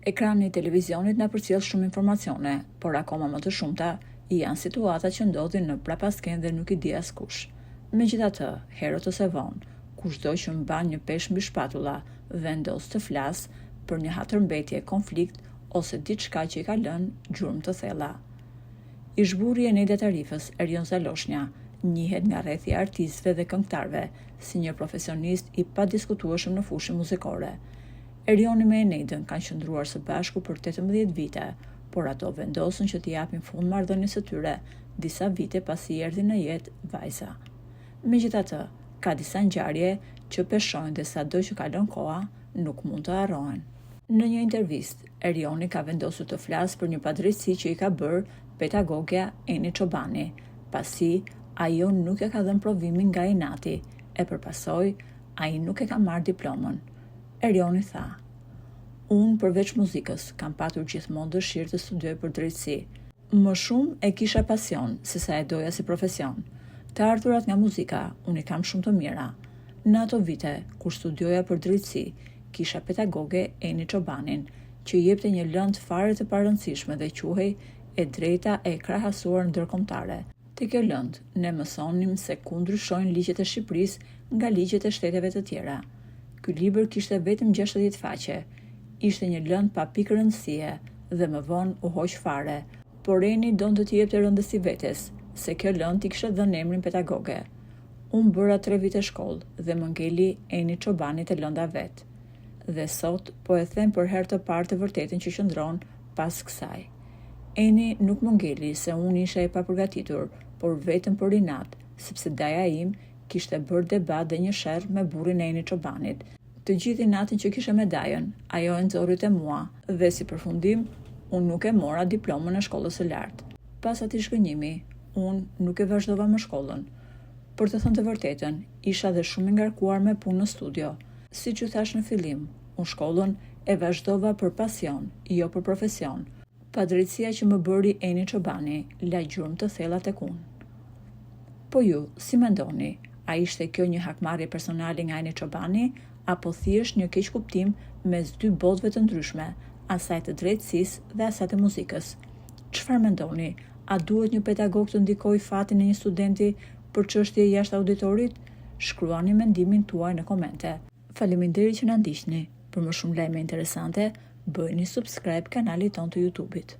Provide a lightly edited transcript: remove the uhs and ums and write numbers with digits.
Ekrani i televizionit na përcjell shumë informacione, por akoma më të shumta janë situata që ndodhin në prapaskenë dhe nuk i di askush. Megjithatë, herët ose vonë, kushdo që mban një peshë mbi shpatulla vendos të flas për një hatërmbetje, konflikt ose diçka që i ka lënë gjurmë të thella. Ish-burri i Eneda Tarifës, Erion Zaloshnja, njihet nga rrethi i artistëve dhe këngëtarëve si një profesionist i padiskutueshëm në fushën muzikore. Erioni me Enedën kanë qëndruar së bashku për 18 vite, por ato vendosën që t'i japin fund marrëdhënies së tyre disa vite pasi erdhi në jetë vajza. Megjithatë, ka disa ngjarje që peshojnë dhe sado që kalon koha nuk mund të harrohen. Në një intervistë, Erioni ka vendosur të flasë për një padrejtësi që i ka bërë pedagogja Eni Çobani, pasi ajo nuk e ka dhënë provimin nga inati, e përpasoj ai nuk e ka marrë diplomën. Erioni tha: "Unë përveç muzikës kam patur gjithmonë dëshirë të studioj për drejtësi. Më shumë e kisha pasion se sa e doja si profesion. Të ardhurat nga muzika unë i kam shumë të mira. Në ato vite kur studioja për drejtësi, kisha pedagoge Eni Çobanin, që jepte një lëndë fare të parëndësishme dhe quhej e drejta e krahasuar ndërkombëtare. Te kjo lëndë ne mësonim se ku ndryshojnë ligjet e Shqipërisë nga ligjet e shteteve të tjera. Ky libër kishte vetëm 60 faqe. Ishte një lëndë pa pikë rëndësie dhe më vonë u hoq fare, por Eni donte t'i jepte rëndësi vetes, se kjo lëndë i kishte dhënë emrin pedagoge. Unë bëra 3 vite shkollë dhe më ngeli Eni Çobani te lënda vet. Dhe sot po e them për herë të parë të vërtetën që qëndron pas kësaj. Eni nuk më ngeli se unë isha e papërgatitur, por vetëm për inat, sepse daja im kishte bërë debat dhe një sherr me burrin e Eni Çobanit. Të gjithë inatin që kishe medaljen, ajo e nxorri te mua dhe si përfundim, unë nuk e mora diplomën e shkollës së lartë. Pas atij shkënjimi, unë nuk e vazhdova më shkollën. Për të thënë të vërtetën, isha dhe shumë i ngarkuar me punë në studio. Siç u thash në fillim, unë shkollën e vazhdova për pasion, jo për profesion. Padrejtësia që më bëri Eni Çobani la gjurmë të thella tek unë. Po ju, si mendoni, a ishte kjo një hakmarrje personale nga Eni Çobani, apo thjesht një keq kuptim mes dy botëve të ndryshme, asaj të drejtësisë dhe asaj të muzikës? Çfarë mendoni? A duhet një pedagog të ndikojë fatin e një studenti për çështje jashtë auditorit? Shkruani mendimin tuaj në komente. Faleminderit që na ndiqni. Për më shumë lajme interesante, bëjni subscribe kanalit ton të YouTube-it.